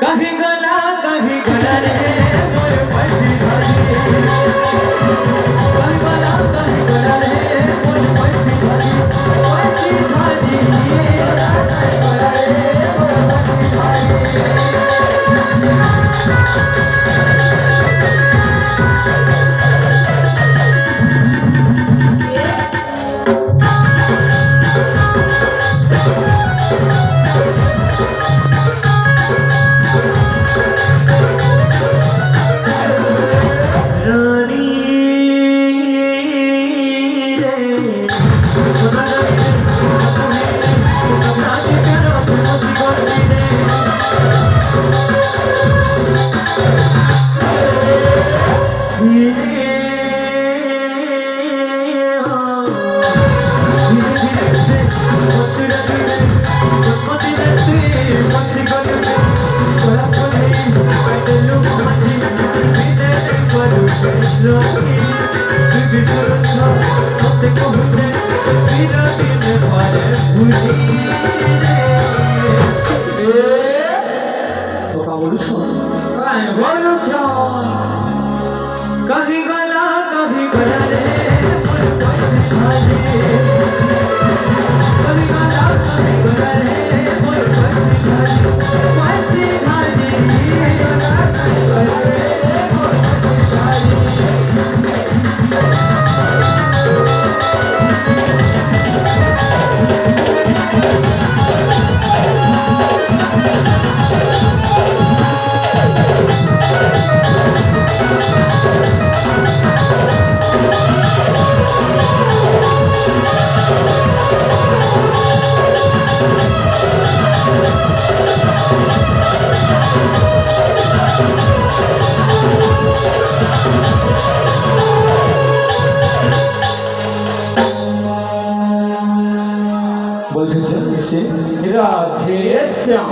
कहीं गला रे मोर पैसी भाई कहीं गला रे मोर पैसी भाई गला रे मोर पैसी भाई कभी गला रे मोर पैसी भाई कभी गला रे मोर पैसी भाई गला रे मोर पैसी भाई বলছেন যে রাধে শ্যাম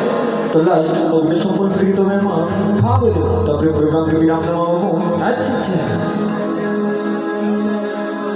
তো লাস্ট অগ্নি সম্পর্কে তো ম্যাম হ্যাঁ বলো তারপরে প্রোগ্রাম के विराम देना होगा अच्छा अच्छा